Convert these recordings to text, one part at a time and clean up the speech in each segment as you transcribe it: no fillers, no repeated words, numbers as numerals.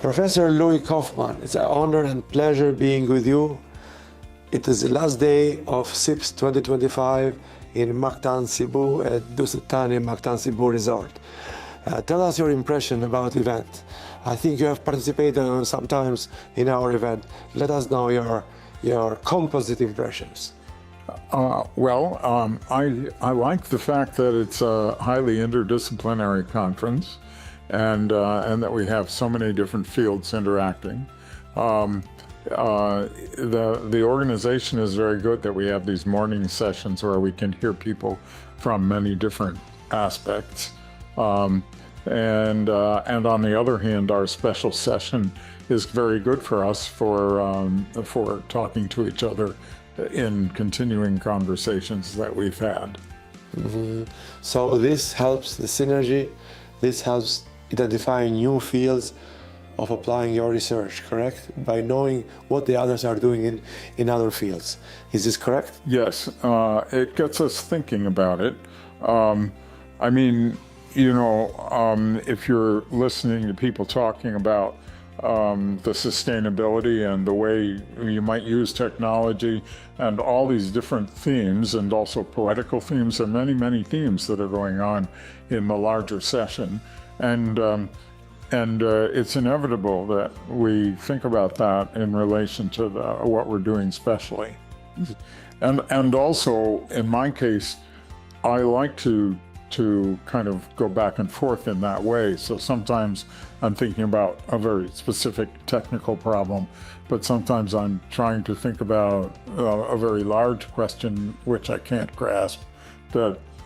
Professor Louis Kauffman, it's an honor and pleasure being with you. It is the last day of SIPS 2025 in Mactan, Cebu at Dusit, Thani, Mactan, Cebu Resort. Tell us your impression about the event. I think you have participated sometimes in our event. Let us know your composite impressions. I like the fact that it's a highly interdisciplinary conference, and that we have so many different fields interacting. The organization is very good that we have these morning sessions where we can hear people from many different aspects. And on the other hand, our special session is very good for us for talking to each other in continuing conversations that we've had. Mm-hmm. So this helps the synergy, this helps identifying new fields of applying your research, correct? By knowing what the others are doing in other fields. Is this correct? Yes, it gets us thinking about it. I mean, you know, if you're listening to people talking about the sustainability and the way you might use technology and all these different themes, and also poetical themes, and many, many themes that are going on in the larger session. And it's inevitable that we think about that in relation to what we're doing specially. And also, in my case, I like to kind of go back and forth in that way. So sometimes I'm thinking about a very specific technical problem, but sometimes I'm trying to think about a very large question which I can't grasp.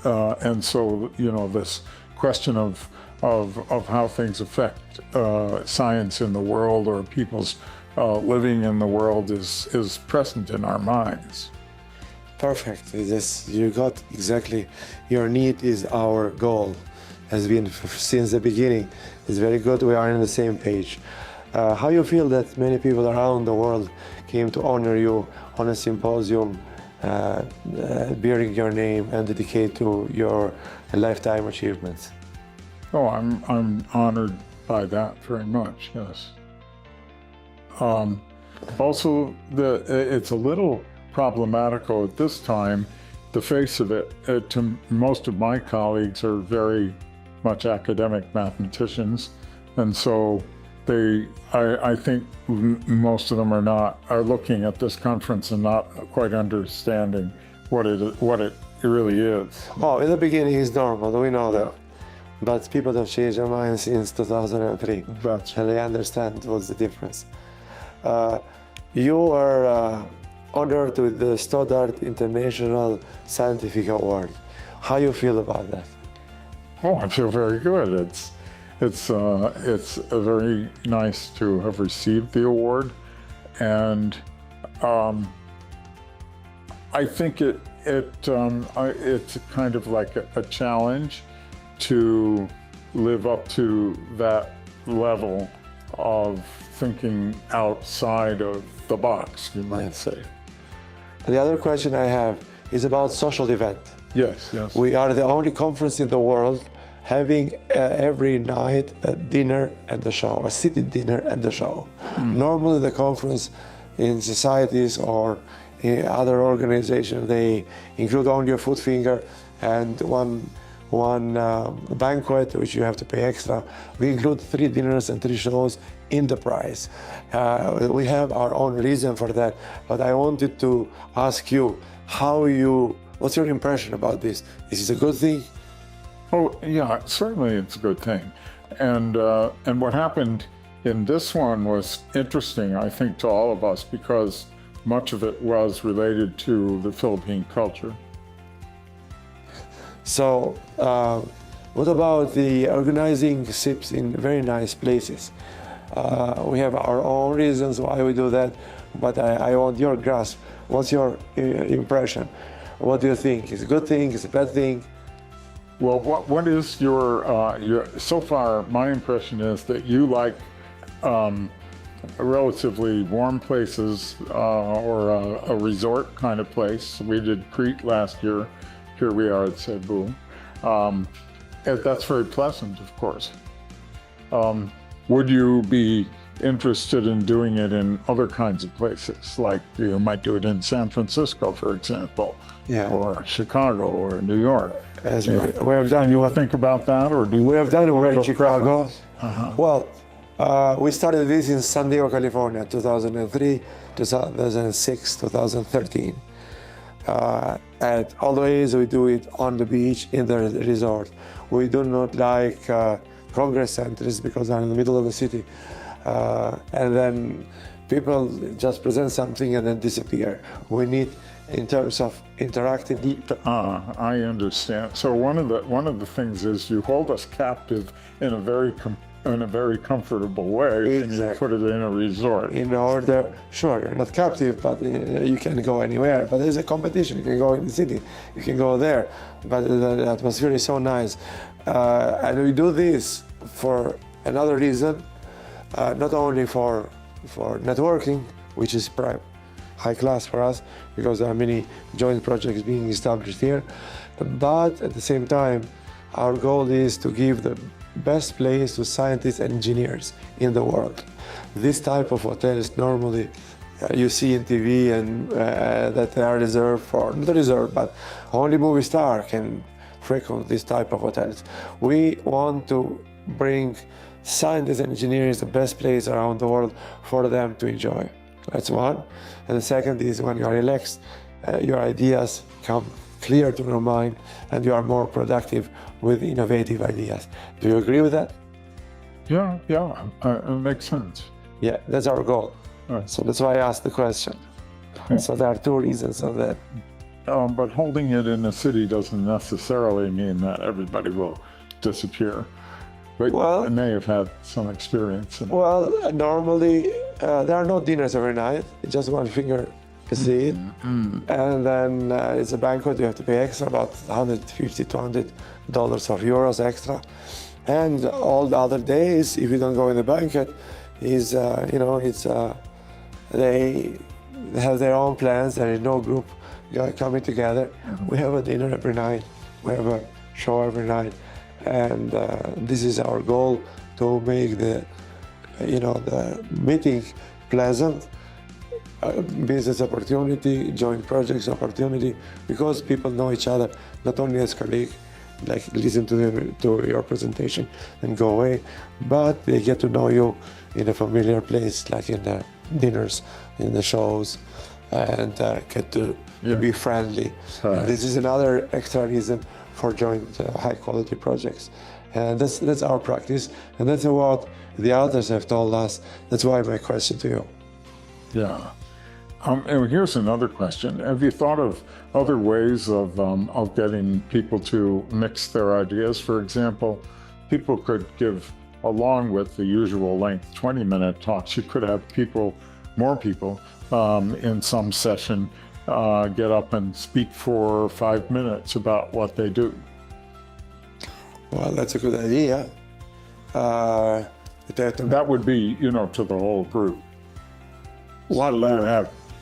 And so, you know, this question of how things affect science in the world or people's living in the world is present in our minds. Perfect. You got exactly, your need is our goal, has been since the beginning. It's very good, we are on the same page. How you feel that many people around the world came to honor you on a symposium bearing your name and dedicate to your lifetime achievements? Oh, I'm honored by that very much, yes. Also, it's a little problematical at this time. The face of it, to most of my colleagues are very much academic mathematicians, and so I think most of them are looking at this conference and not quite understanding what it really is. Oh, in the beginning it's normal, we know that. But people have changed their minds since 2003. That's and they understand what's the difference. You were honored with the Stoddard International Scientific Award. How you feel about that? Oh, I feel very good. It's very nice to have received the award, and I think it's kind of like a challenge to live up to that level of thinking outside of the box, you might say. The other question I have is about social event. Yes. We are the only conference in the world having every night a dinner and a show, a city dinner and a show. Normally the conference in societies or in other organizations, they include only a food finger and one banquet, which you have to pay extra. We include 3 dinners and 3 shows in the price. We have our own reason for that, but I wanted to ask you, what's your impression about this? Is this a good thing? Oh, yeah, certainly it's a good thing. And what happened in this one was interesting, I think, to all of us, because much of it was related to the Philippine culture. So, what about the organizing SIPs in very nice places? We have our own reasons why we do that, but I want your grasp. What's your impression? What do you think? Is it a good thing? Is it a bad thing? Well, what is your so far, my impression is that you like relatively warm places or a resort kind of place. We did Crete last year. Here we are at Cebu. And that's very pleasant, of course. Would you be interested in doing it in other kinds of places? Like you might do it in San Francisco, for example, or Chicago or New York. As we have done, You think about that, or do you? We have done it in Chicago. Well, we started this in San Diego, California, 2003, 2006, 2013. And always we do it on the beach in the resort. We do not like congress centers because they're in the middle of the city. And then people just present something and then disappear. We need, in terms of interactive. I understand. So one of the things is you hold us captive in a very comfortable way, and you put it in a resort. In order, sure, you're not captive, but you can go anywhere. But there's a competition. You can go in the city, you can go there. But the atmosphere is so nice, and we do this for another reason, not only for networking, which is high class for us, because there are many joint projects being established here, but at the same time, our goal is to give the best place to scientists and engineers in the world. This type of hotels normally you see in TV and that they are reserved for, not reserved, but only movie star can frequent this type of hotels. We want to bring scientists and engineers the best place around the world for them to enjoy. That's one. And the second is when you are relaxed, your ideas come clear to your mind and you are more productive with innovative ideas. Do you agree with that? Yeah, it makes sense. Yeah, that's our goal. Right. So that's why I asked the question. So there are two reasons of that. But holding it in a city doesn't necessarily mean that everybody will disappear. But I may have had some experience. Well, normally there are no dinners every night. It's just one finger a seat. And then it's a banquet. You have to pay extra, about $150, $200 of euros extra. And all the other days, if you don't go in the banquet, they have their own plans. There is no group coming together. We have a dinner every night. We have a show every night. And this is our goal, to make the meeting pleasant, business opportunity, joint projects opportunity, because people know each other, not only as colleagues, like listen to your presentation and go away, but they get to know you in a familiar place, like in the dinners, in the shows, and get to be friendly. This is another extra reason for joint high quality projects. And that's our practice, and that's what the others have told us. That's why my question to you. Yeah. And here's another question. Have you thought of other ways of getting people to mix their ideas? For example, people could give, along with the usual length 20-minute talks, you could have more people in some session get up and speak for 5 minutes about what they do. Well, that's a good idea. That would be, to the whole group.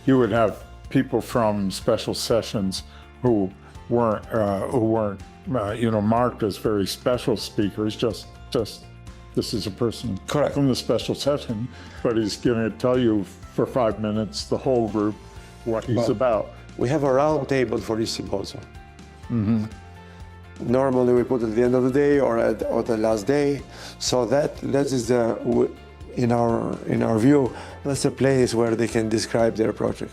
You would have people from special sessions who weren't marked as very special speakers. Just this is a person from the special session, but he's going to tell you for 5 minutes, the whole group, what he's about. We have a round table for this symposium. Normally we put it at the end of the day or the last day, so that is in our view, that's a place where they can describe their project.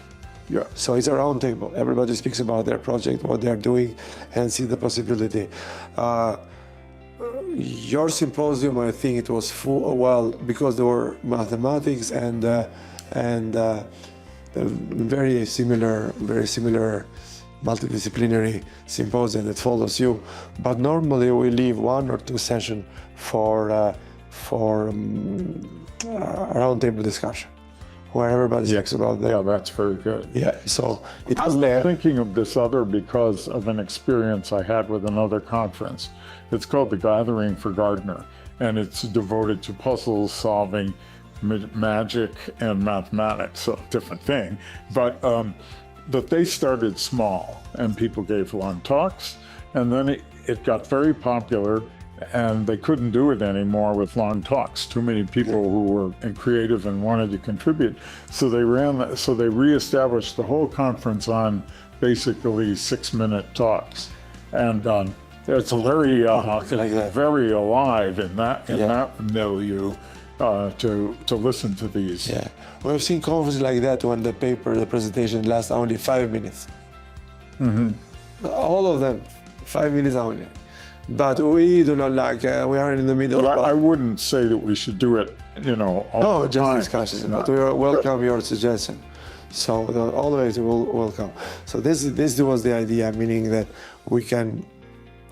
Yeah. So it's a round table. Everybody speaks about their project, what they're doing, and see the possibility. Your symposium, I think it was full, because there were mathematics and very similar multidisciplinary symposium that follows you. But normally we leave 1 or 2 sessions for roundtable discussion, where everybody talks about that. Yeah, that's very good. Yeah, so it was there. Thinking of this other because of an experience I had with another conference. It's called the Gathering for Gardner, and it's devoted to puzzle solving, magic, and mathematics, so different thing. But that they started small, and people gave long talks, and then it got very popular, and they couldn't do it anymore with long talks. Too many people who were creative and wanted to contribute. So they reestablished the whole conference on basically 6-minute talks. And it's very, very alive in that milieu to listen to these. Yeah, we've seen conferences like that when the presentation lasts only 5 minutes. All of them, 5 minutes only. But we do not like, we are in the middle. But I wouldn't say that we should do it, all the just time. discussions. But we welcome your suggestion. So always welcome. So this was the idea, meaning that we can,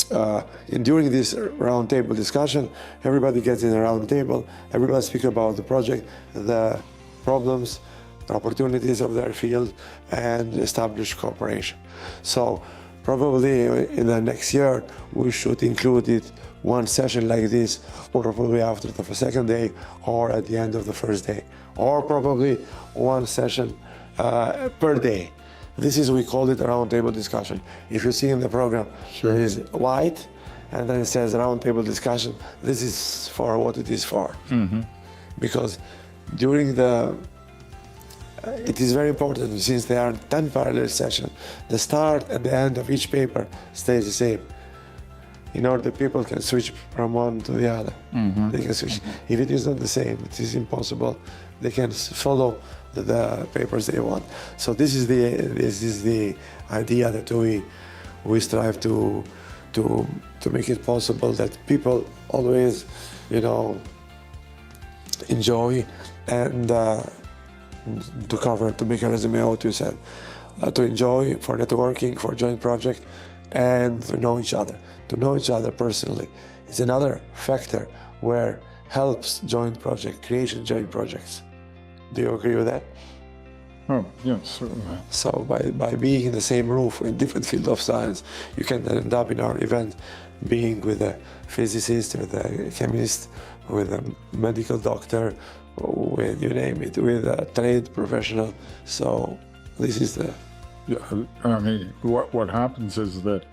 during this roundtable discussion, everybody gets in a round table, everybody speaks about the project, the problems, the opportunities of their field, and establish cooperation. So probably in the next year, we should include it one session like this, or probably after the second day, or at the end of the first day, or probably one session per day. This is, we call it a roundtable discussion. If you see in the program, It is white, and then it says roundtable discussion. This is for what it is for. Because during it is very important, since there are 10 parallel sessions, the start and the end of each paper stays the same. In order that people can switch from one to the other. They can switch. If it is not the same, it is impossible. They can follow the papers they want. So this is the idea that we strive to make it possible that people always, enjoy and to make a resume of what you said, to enjoy, for networking, for joint project, and to know each other. To know each other personally is another factor where helps joint project, creation joint projects. Do you agree with that? Oh, yes, certainly. So by being in the same roof in different field of science, you can end up in our event being with a physicist, with a chemist, with a medical doctor, with, you name it, with a trade professional. So this is the... Yeah, I mean, what happens is that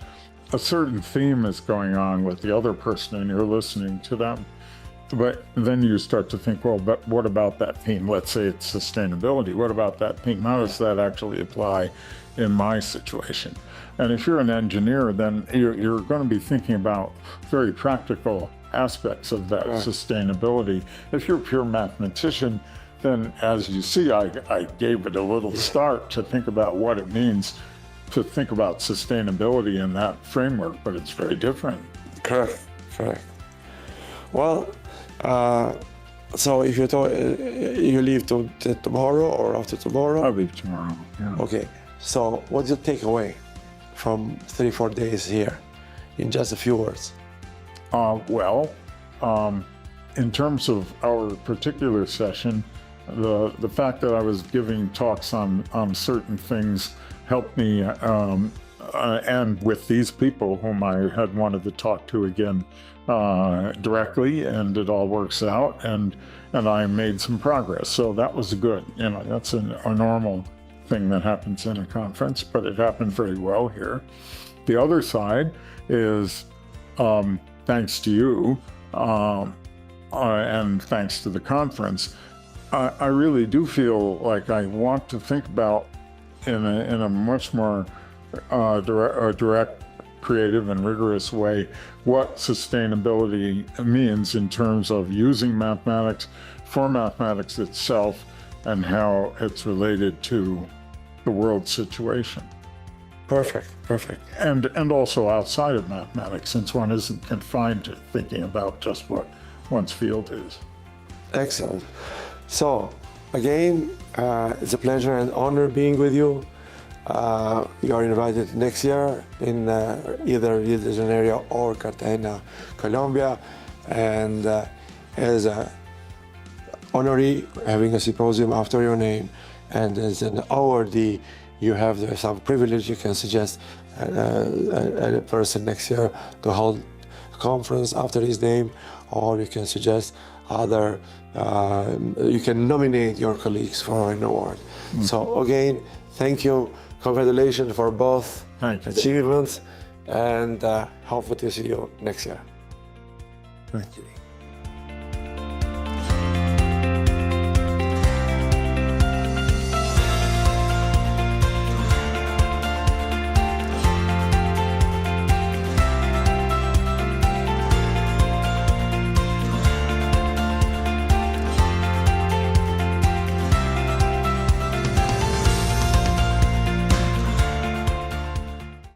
a certain theme is going on with the other person and you're listening to them. But then you start to think, well, but what about that theme? Let's say it's sustainability. What about that theme? How does that actually apply in my situation? And if you're an engineer, then you're going to be thinking about very practical aspects of that sustainability. If you're a pure mathematician, then as you see, I gave it a little start to think about what it means to think about sustainability in that framework, but it's very different. Correct. Well, so if you leave tomorrow or after tomorrow? I'll leave tomorrow, yeah. Okay, so what's your takeaway from 3-4 days here in just a few words? In terms of our particular session, the fact that I was giving talks on certain things helped me, and with these people whom I had wanted to talk to again directly, and it all works out, and I made some progress. So that was good. That's a normal thing that happens in a conference, but it happened very well here. The other side is, thanks to you, and thanks to the conference, I really do feel like I want to think about in a much more direct, creative, and rigorous way what sustainability means in terms of using mathematics for mathematics itself and how it's related to the world situation. Perfect. And also outside of mathematics, since one isn't confined to thinking about just what one's field is. Excellent. So, again, it's a pleasure and honor being with you. You are invited next year in either Rio de Janeiro or Cartagena, Colombia. And as honoree having a symposium after your name, and as an awardee, you have some privilege. You can suggest a person next year to hold a conference after his name, or you can suggest other, you can nominate your colleagues for an award. So again, thank you, congratulations for both achievements, and hope to see you next year. Thank you.